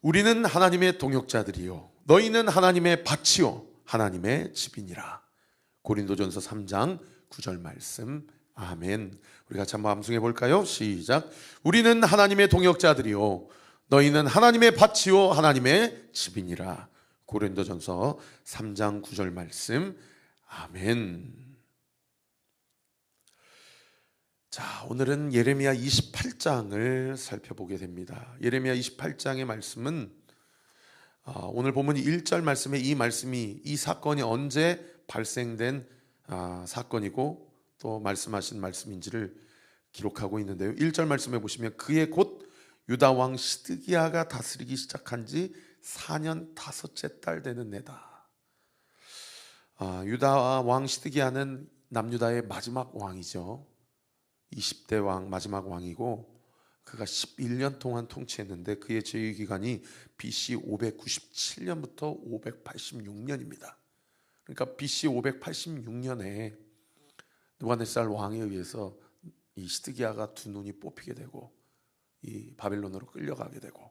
우리는 하나님의 동역자들이요 너희는 하나님의 밭이요 하나님의 집이니라. 고린도전서 3장 9절 말씀. 아멘. 우리 같이 한번 암송해 볼까요? 시작. 우리는 하나님의 동역자들이요 너희는 하나님의 밭이요 하나님의 집이니라. 고린도전서 3장 9절 말씀. 아멘. 자, 오늘은 예레미야 28장을 살펴보게 됩니다. 예레미야 28장의 말씀은 오늘 본문 1절 말씀에 이 사건이 언제 발생된 사건이고 또 말씀하신 말씀인지를 기록하고 있는데요. 1절 말씀에 보시면 그의 곧 유다 왕 시드기야가 다스리기 시작한 지 4년 5째 달 되는 해다. 유다 왕 시드기야는 남유다의 마지막 왕이죠. 20대 왕, 마지막 왕이고 그가 11년 동안 통치했는데 그의 재위 기간이 BC 597년부터 586년입니다. 그러니까 BC 586년에 느부갓네살 왕에 의해서 이 시드기야가 두 눈이 뽑히게 되고 이 바벨론으로 끌려가게 되고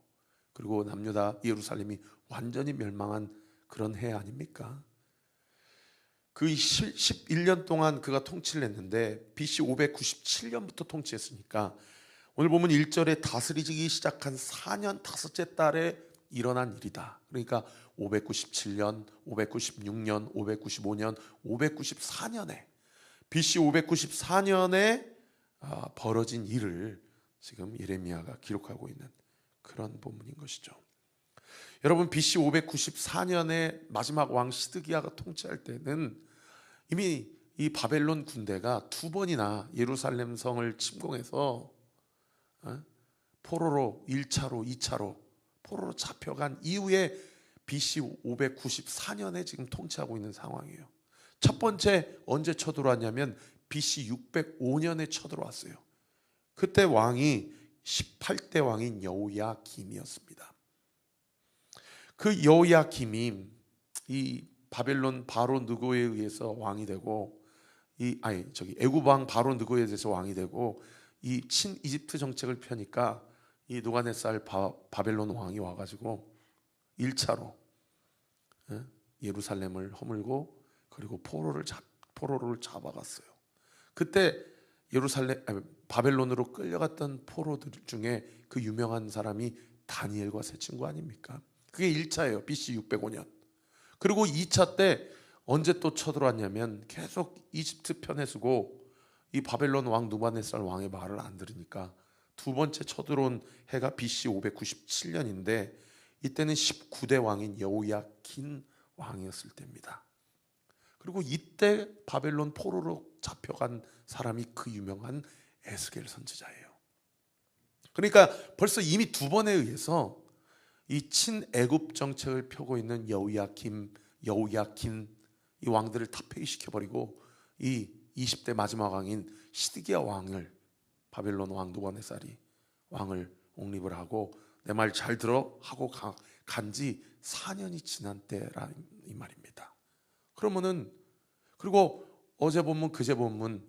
그리고 남유다 예루살렘이 완전히 멸망한 그런 해 아닙니까? 그 11년 동안 그가 통치를 했는데 BC 597년부터 통치했으니까 오늘 보면 1절에 다스리기 시작한 4년 5째 달에 일어난 일이다. 그러니까 597년, 596년, 595년, 594년에 BC 594년에 벌어진 일을 지금 예레미야가 기록하고 있는 그런 본문인 것이죠. 여러분, BC 594년에 마지막 왕 시드기야가 통치할 때는 이미 이 바벨론 군대가 두 번이나 예루살렘 성을 침공해서 포로로 1차로 2차로 포로로 잡혀간 이후에 BC 594년에 지금 통치하고 있는 상황이에요. 첫 번째 언제 쳐들어왔냐면 BC 605년에 쳐들어왔어요. 그때 왕이 18대 왕인 여호야김이었습니다. 그 여호야김이 이 바벨론 바로 느고에 의해서 왕이 되고 애굽 왕 바로 느고에 의해서 왕이 되고 이 친 이집트 정책을 펴니까 이 느부갓네살 바벨론 왕이 와가지고 1차로 예루살렘을 허물고 그리고 포로를 잡아갔어요. 그때 바벨론으로 끌려갔던 포로들 중에 그 유명한 사람이 다니엘과 세 친구 아닙니까? 그게 1차예요. BC 605년. 그리고 2차 때 언제 또 쳐들어왔냐면 계속 이집트 편에 서고 이 바벨론 왕 느부갓네살 왕의 말을 안 들으니까 두 번째 쳐들어온 해가 BC 597년인데 이때는 19대 왕인 여호야긴 왕이었을 때입니다. 그리고 이때 바벨론 포로로 잡혀간 사람이 그 유명한 에스겔 선지자예요. 그러니까 벌써 이미 두 번에 의해서 이 친애굽 정책을 펴고 있는 여호야긴 이 왕들을 다 폐위시켜버리고 이 20대 마지막 왕인 시드기야 왕을 바벨론 왕 느부갓네살이 왕을 옹립을 하고 내 말 잘 들어 하고 간지 4년이 지난 때라 이 말입니다. 그러면은 그리고 어제 본문 그제 본문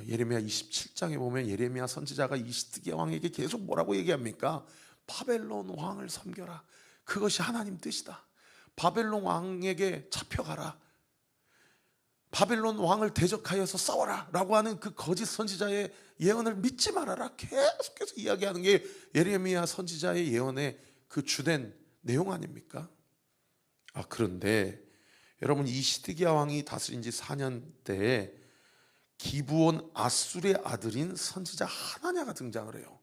예레미야 27장에 보면 예레미야 선지자가 이 시드기야 왕에게 계속 뭐라고 얘기합니까? 바벨론 왕을 섬겨라. 그것이 하나님 뜻이다. 바벨론 왕에게 잡혀가라. 바벨론 왕을 대적하여서 싸워라 라고 하는 그 거짓 선지자의 예언을 믿지 말아라. 계속해서 이야기하는 게 예레미야 선지자의 예언의 그 주된 내용 아닙니까? 그런데 여러분, 이 시드기야 왕이 다스린 지 4년 때에 기브온 아술의 아들인 선지자 하나냐가 등장을 해요.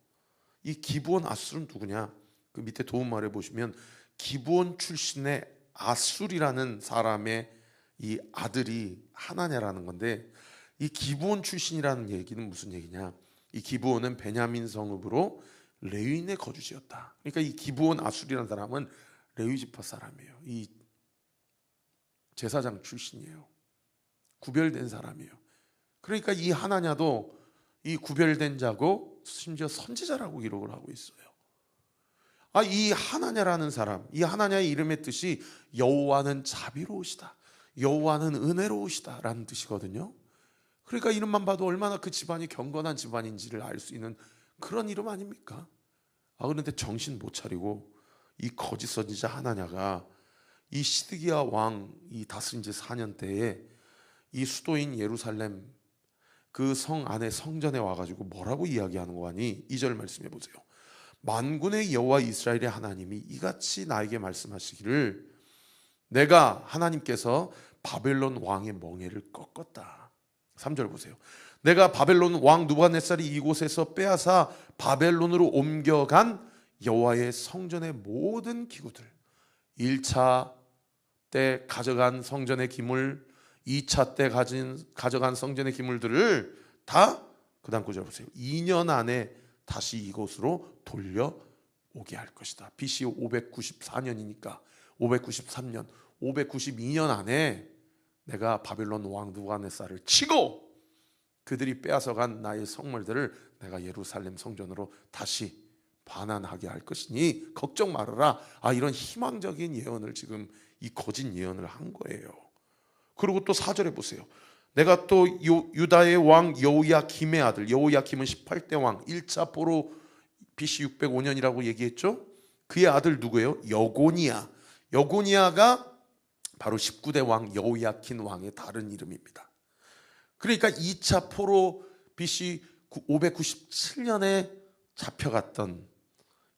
이 기브온 아술은 누구냐? 그 밑에 도움말에 보시면 기브온 출신의 아술이라는 사람의 이 아들이 하나냐라는 건데 이 기브온 출신이라는 얘기는 무슨 얘기냐? 이 기브온은 베냐민 성읍으로 레위인의 거주지였다. 그러니까 이 기브온 아술이라는 사람은 레위 지파 사람이에요. 이 제사장 출신이에요. 구별된 사람이에요. 그러니까 이 하나냐도 이 구별된 자고 심지어 선지자라고 기록을 하고 있어요. 이 하나냐라는 사람, 이 하나냐의 이름의 뜻이 여호와는 자비로우시다, 여호와는 은혜로우시다 라는 뜻이거든요. 그러니까 이름만 봐도 얼마나 그 집안이 경건한 집안인지를 알 수 있는 그런 이름 아닙니까? 그런데 정신 못 차리고 이 거짓 선지자 하나냐가 이 시드기야 왕이 다스린 지 4년 때에 이 수도인 예루살렘 그 성 안에 성전에 와가지고 뭐라고 이야기하는 거 아니? 2절 말씀해 보세요. 만군의 여호와 이스라엘의 하나님이 이같이 나에게 말씀하시기를 내가 하나님께서 바벨론 왕의 멍에를 꺾었다. 3절 보세요. 내가 바벨론 왕 느부갓네살이 이곳에서 빼앗아 바벨론으로 옮겨간 여호와의 성전의 모든 기구들, 1차 때 가져간 성전의 기물, 2차 때 가져간 성전의 기물들을 다 그 다음 구절 보세요. 2년 안에 다시 이곳으로 돌려오게 할 것이다. BC 594년이니까 593년, 592년 안에 내가 바벨론 왕 느부갓네살을 치고 그들이 빼앗아간 나의 성물들을 내가 예루살렘 성전으로 다시 반환하게 할 것이니 걱정 말아라. 이런 희망적인 예언을 지금 이 거짓 예언을 한 거예요. 그리고 또 4절에 보세요. 내가 또 유다의 왕 여호야김의 아들, 여호야김은 18대 왕, 1차 포로 BC 605년이라고 얘기했죠. 그의 아들 누구예요? 여고니야. 여고니야가 바로 19대 왕 여호야킨 왕의 다른 이름입니다. 그러니까 2차 포로 BC 597년에 잡혀갔던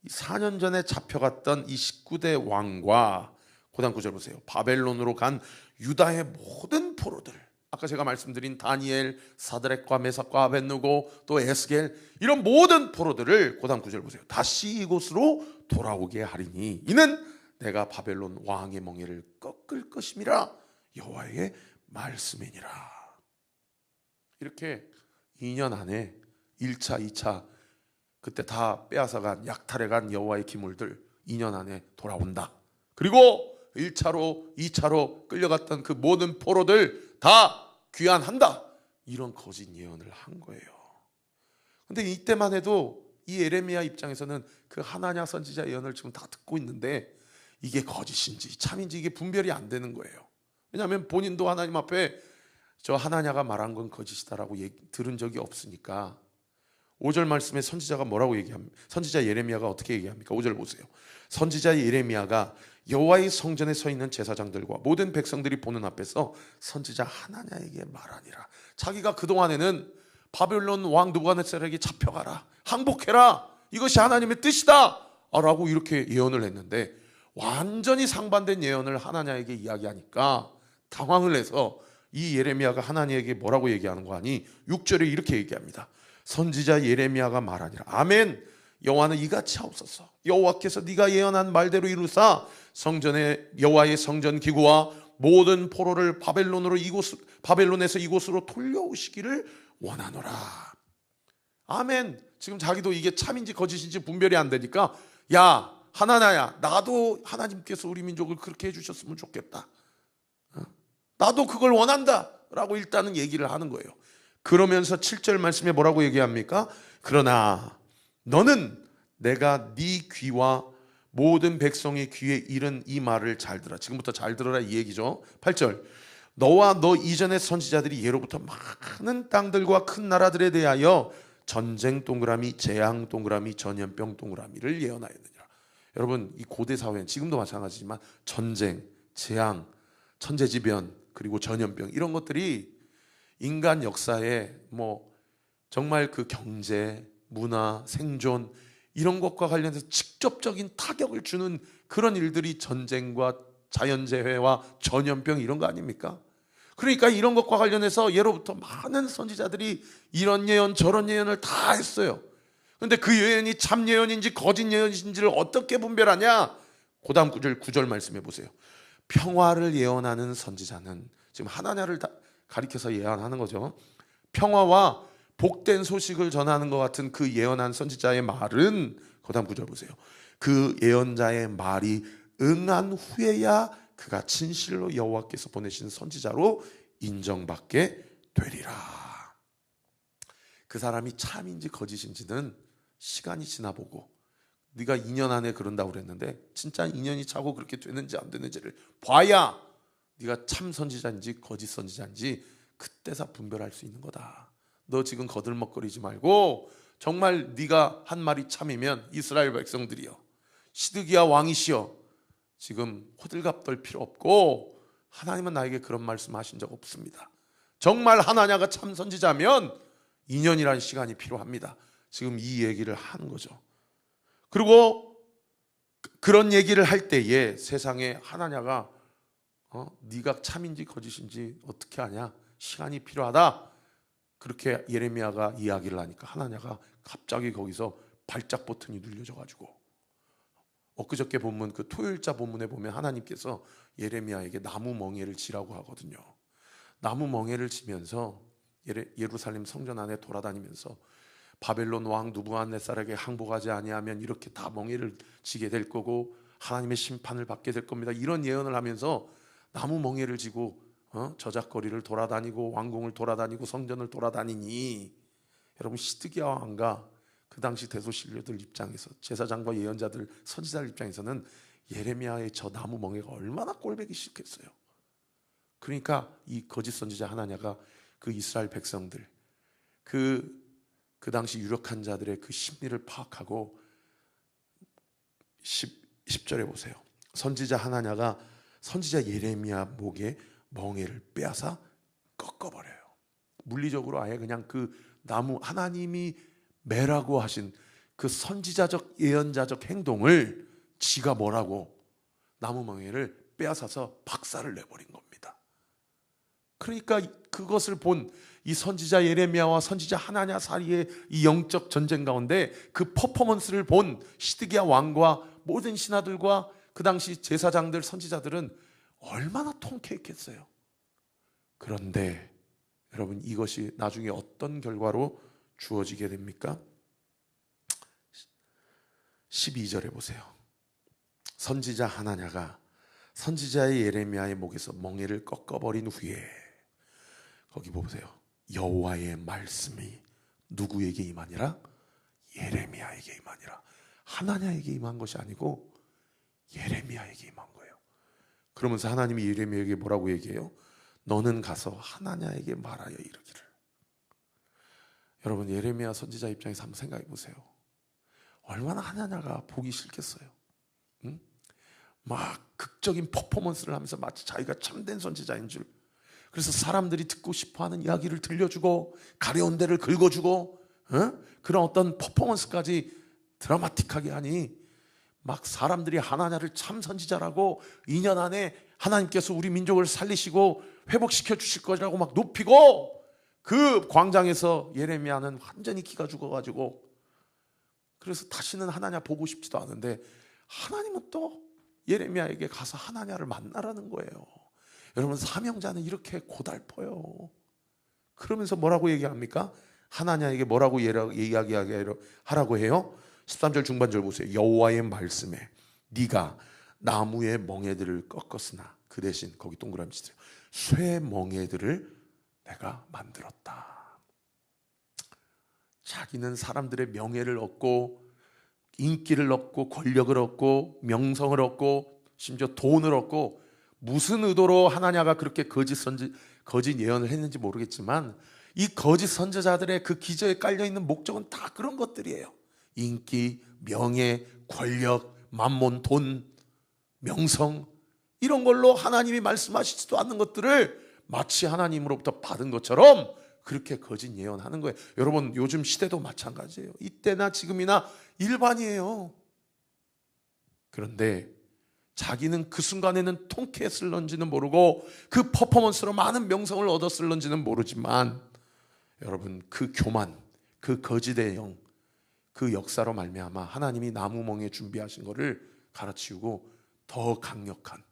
4년 전에 잡혀갔던 이 19대 왕과 그 다음 구절 보세요. 바벨론으로 간 유다의 모든 포로들, 아까 제가 말씀드린 다니엘, 사드락과 메삭과 아벳느고 또 에스겔, 이런 모든 포로들을 그 다음 구절 보세요. 다시 이곳으로 돌아오게 하리니 이는 내가 바벨론 왕의 멍에를 꺾을 것임이라 여호와의 말씀이니라. 이렇게 2년 안에 1차, 2차 그때 다 빼앗아간 약탈해간 여호와의 기물들 2년 안에 돌아온다. 그리고 1차로 2차로 끌려갔던 그 모든 포로들 다 귀환한다. 이런 거짓 예언을 한 거예요. 근데 이때만 해도 이 예레미야 입장에서는 그 하나냐 선지자 예언을 지금 다 듣고 있는데 이게 거짓인지 참인지 이게 분별이 안 되는 거예요. 왜냐하면 본인도 하나님 앞에 저 하나냐가 말한 건 거짓이다라고 들은 적이 없으니까. 5절 말씀에 선지자가 뭐라고 얘기합니까? 선지자 예레미야가 어떻게 얘기합니까? 5절 보세요. 선지자 예레미야가 여호와의 성전에 서 있는 제사장들과 모든 백성들이 보는 앞에서 선지자 하나냐에게 말하니라. 자기가 그동안에는 바벨론 왕 느부갓네살에게 잡혀가라, 항복해라, 이것이 하나님의 뜻이다 라고 이렇게 예언을 했는데 완전히 상반된 예언을 하나냐에게 이야기하니까 당황을 해서 이 예레미야가 하나님에게 뭐라고 얘기하는 거 아니? 6절에 이렇게 얘기합니다. 선지자 예레미야가 말하니라. 아멘. 여호와는 이같이 하옵소서. 여호와께서 네가 예언한 말대로 이루사 성전의 여호와의 성전 기구와 모든 포로를 바벨론에서 이곳으로 돌려오시기를 원하노라. 아멘. 지금 자기도 이게 참인지 거짓인지 분별이 안 되니까 야 하나냐야, 나도 하나님께서 우리 민족을 그렇게 해주셨으면 좋겠다. 나도 그걸 원한다 라고 일단은 얘기를 하는 거예요. 그러면서 7절 말씀에 뭐라고 얘기합니까? 그러나 너는 내가 네 귀와 모든 백성의 귀에 이른 이 말을 잘 들어. 지금부터 잘 들어라 이 얘기죠. 8절 너와 너 이전의 선지자들이 예로부터 많은 땅들과 큰 나라들에 대하여 전쟁 동그라미, 재앙 동그라미, 전염병 동그라미를 예언하였느니라. 여러분 이 고대 사회는 지금도 마찬가지지만 전쟁, 재앙, 천재지변 그리고 전염병 이런 것들이 인간 역사에 정말 그 경제, 문화, 생존 이런 것과 관련해서 직접적인 타격을 주는 그런 일들이 전쟁과 자연재해와 전염병 이런 거 아닙니까? 그러니까 이런 것과 관련해서 예로부터 많은 선지자들이 이런 예언 저런 예언을 다 했어요. 그런데 그 예언이 참 예언인지 거짓 예언인지를 어떻게 분별하냐? 그 다음 9절 말씀해 보세요. 평화를 예언하는 선지자는, 지금 하나냐를 가리켜서 예언하는 거죠. 평화와 복된 소식을 전하는 것 같은 그 예언한 선지자의 말은, 그 다음 9절 보세요. 그 예언자의 말이 응한 후에야 그가 진실로 여호와께서 보내신 선지자로 인정받게 되리라. 그 사람이 참인지 거짓인지는 시간이 지나보고, 네가 2년 안에 그런다고 그랬는데 진짜 2년이 차고 그렇게 되는지 안 되는지를 봐야 네가 참 선지자인지 거짓 선지자인지 그때서 분별할 수 있는 거다. 너 지금 거들먹거리지 말고 정말 네가 한 말이 참이면 이스라엘 백성들이여 시드기야 왕이시여, 지금 호들갑 떨 필요 없고 하나님은 나에게 그런 말씀하신 적 없습니다. 정말 하나냐가 참 선지자면 2년이라는 시간이 필요합니다. 지금 이 얘기를 하는 거죠. 그리고 그런 얘기를 할 때에 세상에 하나냐가 네가 참인지 거짓인지 어떻게 아냐, 시간이 필요하다, 그렇게 예레미야가 이야기를 하니까 하나냐가 갑자기 거기서 발작 버튼이 눌려져 가지고, 엊그저께 본문 그 토요일자 본문에 보면 하나님께서 예레미야에게 나무 멍에를 지라고 하거든요. 나무 멍에를 지면서 예루살렘 성전 안에 돌아다니면서 바벨론 왕 느부갓네살에게 항복하지 아니하면 이렇게 다 멍에를 지게 될 거고 하나님의 심판을 받게 될 겁니다, 이런 예언을 하면서 나무 멍에를 지고 저작거리를 돌아다니고 왕궁을 돌아다니고 성전을 돌아다니니, 여러분 시드기야 왕과 그 당시 대소신료들 입장에서, 제사장과 예언자들 선지자들 입장에서는 예레미야의 저 나무 멍에가 얼마나 꼴보기 싫겠어요. 그러니까 이 거짓 선지자 하나냐가 그 이스라엘 백성들, 그 당시 유력한 자들의 그 심리를 파악하고 10절에 보세요. 선지자 하나냐가 선지자 예레미야 목에 멍에를 빼앗아 꺾어버려요. 물리적으로 아예 그냥 그 나무, 하나님이 매라고 하신 그 선지자적 예언자적 행동을 지가 뭐라고 나무 멍에를 빼앗아서 박살을 내버린 겁니다. 그러니까 그것을 본 이 선지자 예레미야와 선지자 하나냐 사이의 이 영적 전쟁 가운데 그 퍼포먼스를 본 시드기야 왕과 모든 신하들과 그 당시 제사장들 선지자들은 얼마나 통쾌했겠어요. 그런데 여러분, 이것이 나중에 어떤 결과로 주어지게 됩니까? 12절에 보세요. 선지자 하나냐가 선지자의 예레미야의 목에서 멍에를 꺾어버린 후에, 거기 보세요. 여호와의 말씀이 누구에게 임하니라? 예레미야에게 임하니라. 하나냐에게 임한 것이 아니고 예레미야에게 임한 거예요. 그러면서 하나님이 예레미야에게 뭐라고 얘기해요? 너는 가서 하나냐에게 말하여 이르기를. 여러분, 예레미야 선지자 입장에서 한번 생각해 보세요. 얼마나 하나냐가 보기 싫겠어요. 응? 막 극적인 퍼포먼스를 하면서 마치 자기가 참된 선지자인 줄, 그래서 사람들이 듣고 싶어하는 이야기를 들려주고 가려운 데를 긁어주고 그런 어떤 퍼포먼스까지 드라마틱하게 하니, 막 사람들이 하나냐를 참 선지자라고 2년 안에 하나님께서 우리 민족을 살리시고 회복시켜 주실 거라고 막 높이고, 그 광장에서 예레미야는 완전히 기가 죽어가지고, 그래서 다시는 하나냐 보고 싶지도 않은데 하나님은 또 예레미야에게 가서 하나냐를 만나라는 거예요. 여러분, 사명자는 이렇게 고달퍼요. 그러면서 뭐라고 얘기합니까? 하나냐에게 뭐라고 이야기하라고 해요? 13절 중반절 보세요. 여호와의 말씀에 네가 나무의 멍에들을 꺾었으나 그 대신, 거기 동그라미 치세요, 쇠 멍에들을 내가 만들었다. 자기는 사람들의 명예를 얻고 인기를 얻고 권력을 얻고 명성을 얻고 심지어 돈을 얻고, 무슨 의도로 하나냐가 그렇게 거짓 예언을 했는지 모르겠지만 이 거짓 선지자들의 그 기저에 깔려있는 목적은 다 그런 것들이에요. 인기, 명예, 권력, 만몬, 돈, 명성, 이런 걸로 하나님이 말씀하시지도 않는 것들을 마치 하나님으로부터 받은 것처럼 그렇게 거짓 예언하는 거예요. 여러분, 요즘 시대도 마찬가지예요. 이때나 지금이나 일반이에요. 그런데 자기는 그 순간에는 통쾌했을런지는 모르고 그 퍼포먼스로 많은 명성을 얻었을런지는 모르지만, 여러분, 그 교만, 그 거짓의 영, 그 역사로 말미암아 하나님이 나무멍에 준비하신 것을 갈아치우고 더 강력한,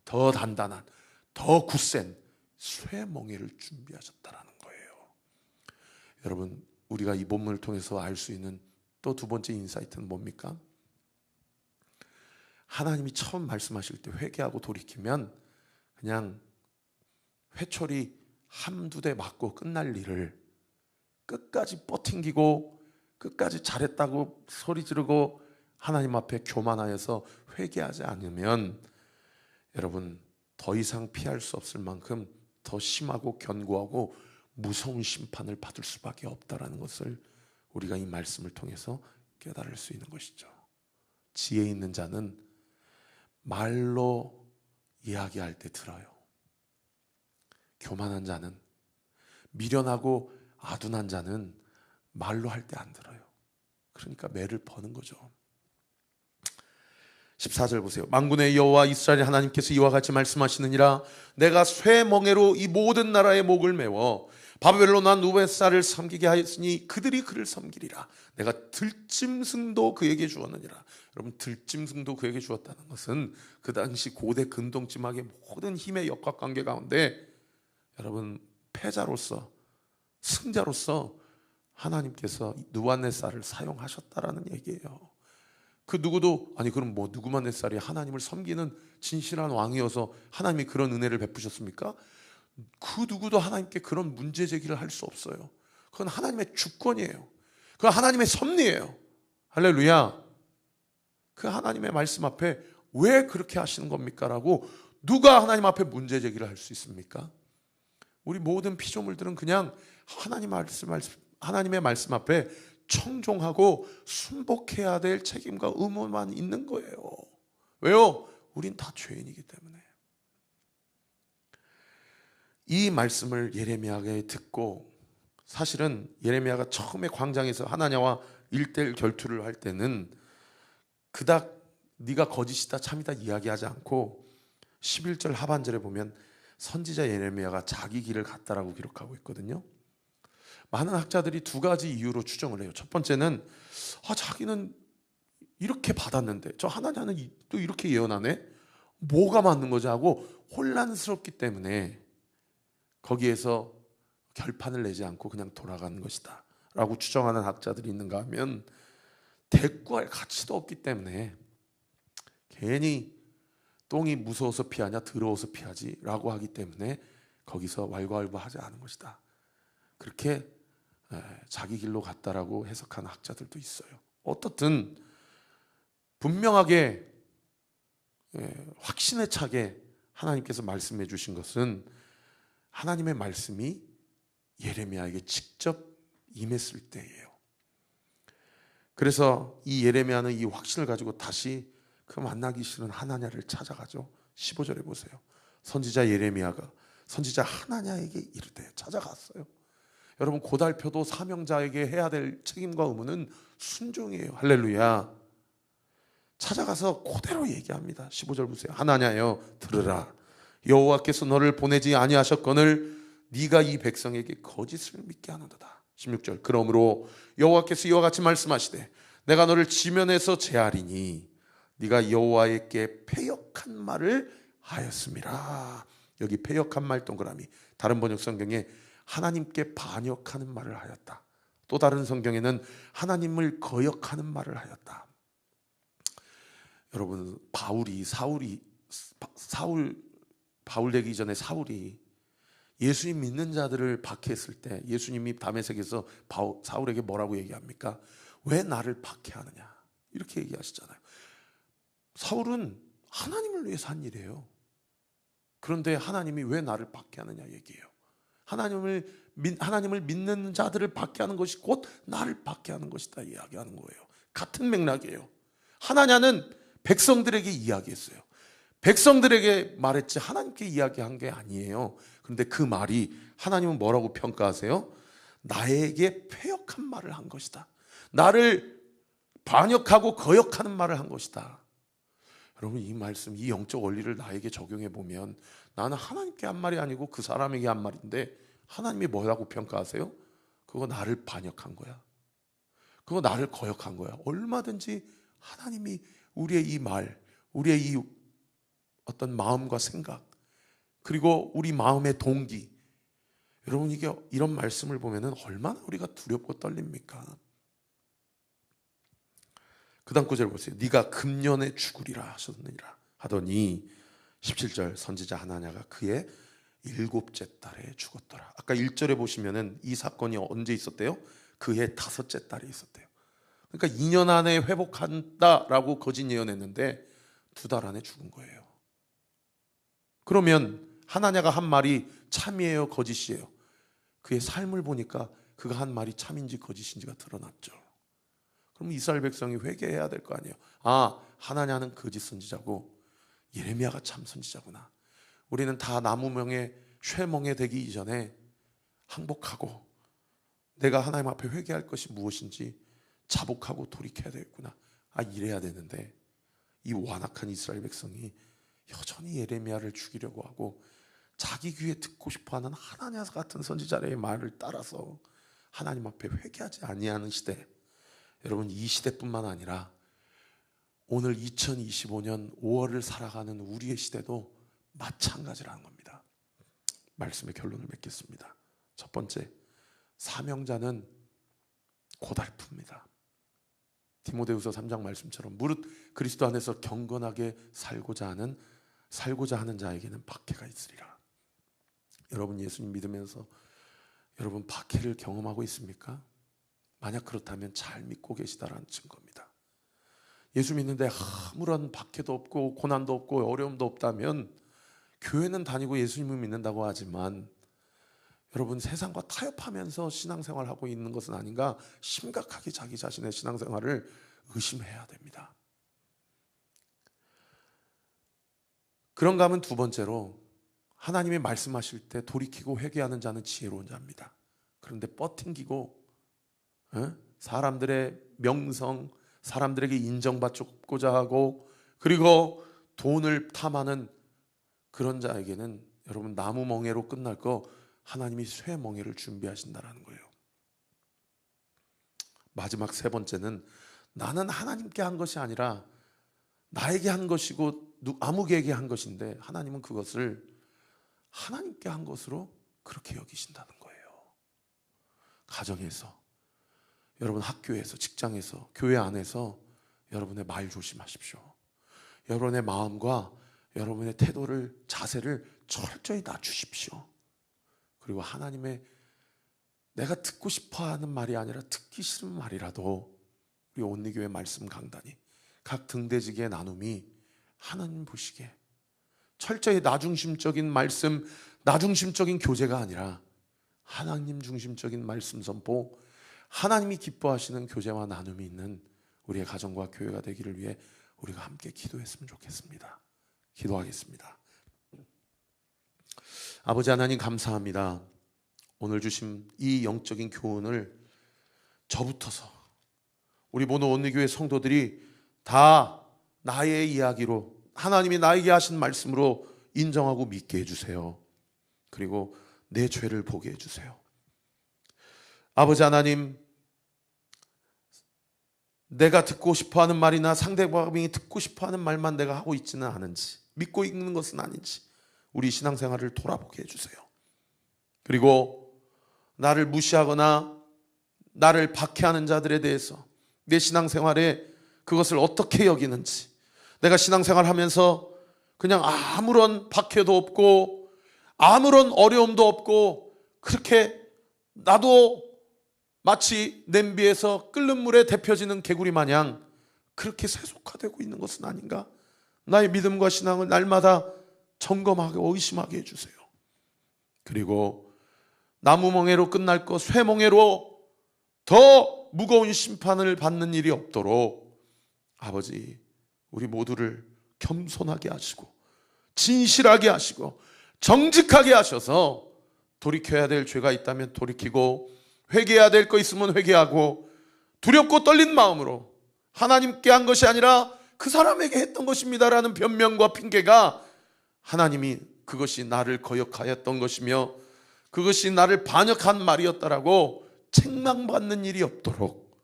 더 단단한, 더 굳센 쇠멍에를 준비하셨다라는 거예요. 여러분, 우리가 이 본문을 통해서 알 수 있는 또 두 번째 인사이트는 뭡니까? 하나님이 처음 말씀하실 때 회개하고 돌이키면 그냥 회초리 한두 대 맞고 끝날 일을 끝까지 버팅기고 끝까지 잘했다고 소리 지르고 하나님 앞에 교만하여서 회개하지 않으면, 여러분, 더 이상 피할 수 없을 만큼 더 심하고 견고하고 무서운 심판을 받을 수밖에 없다라는 것을 우리가 이 말씀을 통해서 깨달을 수 있는 것이죠. 지혜 있는 자는 말로 이야기할 때 들어요. 교만한 자는, 미련하고 아둔한 자는 말로 할 때 안 들어요. 그러니까 매를 버는 거죠. 14절 보세요. 만군의 여호와 이스라엘 하나님께서 이와 같이 말씀하시느니라. 내가 쇠멍에로 이 모든 나라의 목을 메워 바벨론 왕 느부갓네살을 섬기게 하였으니 그들이 그를 섬기리라. 내가 들짐승도 그에게 주었느니라. 여러분, 들짐승도 그에게 주었다는 것은 그 당시 고대 근동지막의 모든 힘의 역학관계 가운데 여러분, 패자로서, 승자로서 하나님께서 느부갓네살을 사용하셨다라는 얘기예요. 그 누구도 아니 그럼 뭐 느부갓네살이 하나님을 섬기는 진실한 왕이어서 하나님이 그런 은혜를 베푸셨습니까? 그 누구도 하나님께 그런 문제 제기를 할 수 없어요. 그건 하나님의 주권이에요. 그건 하나님의 섭리예요. 할렐루야. 그 하나님의 말씀 앞에 왜 그렇게 하시는 겁니까? 라고 누가 하나님 앞에 문제 제기를 할 수 있습니까? 우리 모든 피조물들은 그냥 하나님의 말씀 앞에 청종하고 순복해야 될 책임과 의무만 있는 거예요. 왜요? 우린 다 죄인이기 때문에. 이 말씀을 예레미야가 듣고, 사실은 예레미야가 처음에 광장에서 하나님과 1대1 결투를 할 때는 그닥 네가 거짓이다 참이다 이야기하지 않고 11절 하반절에 보면 선지자 예레미야가 자기 길을 갔다라고 기록하고 있거든요. 많은 학자들이 두 가지 이유로 추정을 해요. 첫 번째는 자기는 이렇게 받았는데 저 하나님은 또 이렇게 예언하네? 뭐가 맞는 거지 하고 혼란스럽기 때문에 거기에서 결판을 내지 않고 그냥 돌아가는 것이다 라고 추정하는 학자들이 있는가 하면, 대꾸할 가치도 없기 때문에 괜히 똥이 무서워서 피하냐 더러워서 피하지 라고 하기 때문에 거기서 왈가왈부하지 않은 것이다, 그렇게 자기 길로 갔다라고 해석하는 학자들도 있어요. 어떻든 분명하게 확신에 차게 하나님께서 말씀해 주신 것은 하나님의 말씀이 예레미야에게 직접 임했을 때예요. 그래서 이 예레미야는 이 확신을 가지고 다시 그 만나기 싫은 하나냐를 찾아가죠. 15절에 보세요. 선지자 예레미야가 선지자 하나냐에게 이르되 찾아갔어요. 여러분, 고달표도 사명자에게 해야 될 책임과 의무는 순종이에요. 할렐루야. 찾아가서 그대로 얘기합니다. 15절 보세요. 하나냐여 들으라. 여호와께서 너를 보내지 아니하셨거늘 네가 이 백성에게 거짓을 믿게 하는도다. 16절 그러므로 여호와께서 이와 같이 말씀하시되 내가 너를 지면에서 제하리니 네가 여호와께 패역한 말을 하였음이라. 여기 패역한 말 동그라미, 다른 번역 성경에 하나님께 반역하는 말을 하였다. 또 다른 성경에는 하나님을 거역하는 말을 하였다. 여러분, 바울 되기 전에 사울이 예수님 믿는 자들을 박해했을 때 예수님이 다메섹에서 사울에게 뭐라고 얘기합니까? 왜 나를 박해하느냐 이렇게 얘기하시잖아요. 사울은 하나님을 위해서 한 일이에요. 그런데 하나님이 왜 나를 박해하느냐 얘기해요. 하나님을 믿는 자들을 박해하는 것이 곧 나를 박해하는 것이다 이야기하는 거예요. 같은 맥락이에요. 하나냐는 백성들에게 이야기했어요. 백성들에게 말했지 하나님께 이야기한 게 아니에요. 그런데 그 말이 하나님은 뭐라고 평가하세요? 나에게 패역한 말을 한 것이다. 나를 반역하고 거역하는 말을 한 것이다. 여러분, 이 말씀, 이 영적 원리를 나에게 적용해 보면 나는 하나님께 한 말이 아니고 그 사람에게 한 말인데 하나님이 뭐라고 평가하세요? 그거 나를 반역한 거야. 그거 나를 거역한 거야. 얼마든지 하나님이 우리의 이 말, 우리의 이 어떤 마음과 생각, 그리고 우리 마음의 동기, 여러분 이게 이런 말씀을 보면은 얼마나 우리가 두렵고 떨립니까? 그 다음 구절 보세요. 네가 금년에 죽으리라 하셨느니라 하더니 17절 선지자 하나냐가 그의 7째 달에 죽었더라. 아까 1절에 보시면은 이 사건이 언제 있었대요? 그의 5째 달에 있었대요. 그러니까 2년 안에 회복한다라고 거짓 예언했는데 2달 안에 죽은 거예요. 그러면 하나냐가 한 말이 참이에요, 거짓이에요? 그의 삶을 보니까 그가 한 말이 참인지 거짓인지가 드러났죠. 그럼 이스라엘 백성이 회개해야 될 거 아니에요. 아, 하나냐는 거짓 선지자고 예레미야가 참 선지자구나. 우리는 다 나무멍에 쇠멍에 되기 이전에 항복하고 내가 하나님 앞에 회개할 것이 무엇인지 자복하고 돌이켜야 되겠구나. 아, 이래야 되는데 이 완악한 이스라엘 백성이 여전히 예레미야를 죽이려고 하고 자기 귀에 듣고 싶어하는 하나냐 같은 선지자의 말을 따라서 하나님 앞에 회개하지 아니하는 시대. 여러분, 이 시대뿐만 아니라 오늘 2025년 5월을 살아가는 우리의 시대도 마찬가지라는 겁니다. 말씀의 결론을 맺겠습니다. 첫 번째, 사명자는 고달픕니다. 디모데후서 3장 말씀처럼 무릇 그리스도 안에서 경건하게 살고자 하는 자에게는 박해가 있으리라. 여러분, 예수님 믿으면서 여러분 박해를 경험하고 있습니까? 만약 그렇다면 잘 믿고 계시다라는 증거입니다. 예수 믿는데 아무런 박해도 없고 고난도 없고 어려움도 없다면 교회는 다니고 예수님을 믿는다고 하지만 여러분, 세상과 타협하면서 신앙생활하고 있는 것은 아닌가 심각하게 자기 자신의 신앙생활을 의심해야 됩니다. 그런가 하면 두 번째로, 하나님이 말씀하실 때 돌이키고 회개하는 자는 지혜로운 자입니다. 그런데 뻗팅기고 사람들의 명성, 사람들에게 인정받고자 하고 그리고 돈을 탐하는 그런 자에게는 여러분 나무멍에로 끝날 거 하나님이 쇠멍에를 준비하신다라는 거예요. 마지막 세 번째는, 나는 하나님께 한 것이 아니라 나에게 한 것이고 아무개에게 한 것인데 하나님은 그것을 하나님께 한 것으로 그렇게 여기신다는 거예요. 가정에서, 여러분 학교에서, 직장에서, 교회 안에서 여러분의 말 조심하십시오. 여러분의 마음과 여러분의 태도를, 자세를 철저히 낮추십시오. 그리고 하나님의 내가 듣고 싶어하는 말이 아니라 듣기 싫은 말이라도 우리 온리교회 말씀 강단이 각 등대지기의 나눔이 하나님 보시기에 철저히 나중심적인 말씀, 나중심적인 교제가 아니라 하나님 중심적인 말씀 선포, 하나님이 기뻐하시는 교제와 나눔이 있는 우리의 가정과 교회가 되기를 위해 우리가 함께 기도했으면 좋겠습니다. 기도하겠습니다. 아버지 하나님, 감사합니다. 오늘 주신 이 영적인 교훈을 저부터서 우리 모든 온리교회 성도들이 다 나의 이야기로, 하나님이 나에게 하신 말씀으로 인정하고 믿게 해주세요. 그리고 내 죄를 보게 해주세요. 아버지 하나님, 내가 듣고 싶어하는 말이나 상대방이 듣고 싶어하는 말만 내가 하고 있지는 않은지, 믿고 있는 것은 아닌지 우리 신앙생활을 돌아보게 해주세요. 그리고 나를 무시하거나 나를 박해하는 자들에 대해서 내 신앙생활에 그것을 어떻게 여기는지, 내가 신앙생활하면서 그냥 아무런 박해도 없고 아무런 어려움도 없고 그렇게 나도 마치 냄비에서 끓는 물에 데펴지는 개구리 마냥 그렇게 세속화되고 있는 것은 아닌가? 나의 믿음과 신앙을 날마다 점검하고 의심하게 해주세요. 그리고 나무멍에로 끝날 것, 쇠멍에로 더 무거운 심판을 받는 일이 없도록 아버지, 우리 모두를 겸손하게 하시고 진실하게 하시고 정직하게 하셔서 돌이켜야 될 죄가 있다면 돌이키고 회개해야 될 거 있으면 회개하고 두렵고 떨린 마음으로 하나님께 한 것이 아니라 그 사람에게 했던 것입니다라는 변명과 핑계가 하나님이 그것이 나를 거역하였던 것이며 그것이 나를 반역한 말이었다라고 책망받는 일이 없도록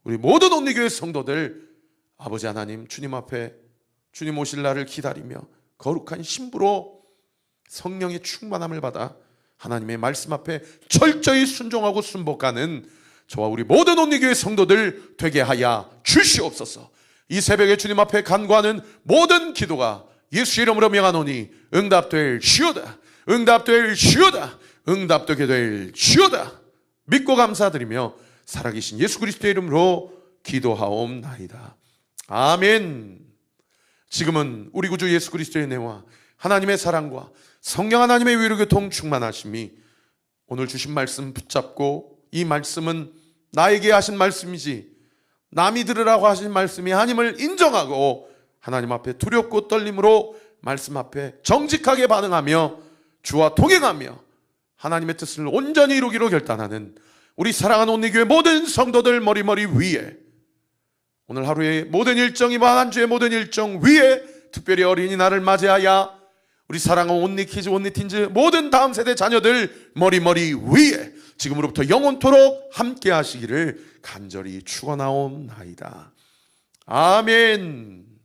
우리 모든 온리교회 성도들 아버지 하나님, 주님 앞에 주님 오실 날을 기다리며 거룩한 신부로 성령의 충만함을 받아 하나님의 말씀 앞에 철저히 순종하고 순복하는 저와 우리 모든 온리교회 성도들 되게 하여 주시옵소서. 이 새벽에 주님 앞에 간구하는 모든 기도가 예수 이름으로 명하노니 응답될 주오다, 응답될 주오다, 응답되게 될 주오다. 믿고 감사드리며 살아계신 예수 그리스도의 이름으로 기도하옵나이다. 아멘. 지금은 우리 구주 예수 그리스도의 은혜와 하나님의 사랑과 성령 하나님의 위로교통 충만하심이 오늘 주신 말씀 붙잡고 이 말씀은 나에게 하신 말씀이지 남이 들으라고 하신 말씀이 하나님을 인정하고 하나님 앞에 두렵고 떨림으로 말씀 앞에 정직하게 반응하며 주와 동행하며 하나님의 뜻을 온전히 이루기로 결단하는 우리 사랑하는 온리교회 모든 성도들 머리머리 위에, 오늘 하루의 모든 일정, 이번 한 주의 모든 일정 위에, 특별히 어린이날을 맞이하여 우리 사랑하는 온리키즈, 온리틴즈 모든 다음 세대 자녀들 머리머리 위에 지금으로부터 영원토록 함께 하시기를 간절히 축원하옵나이다. 아멘.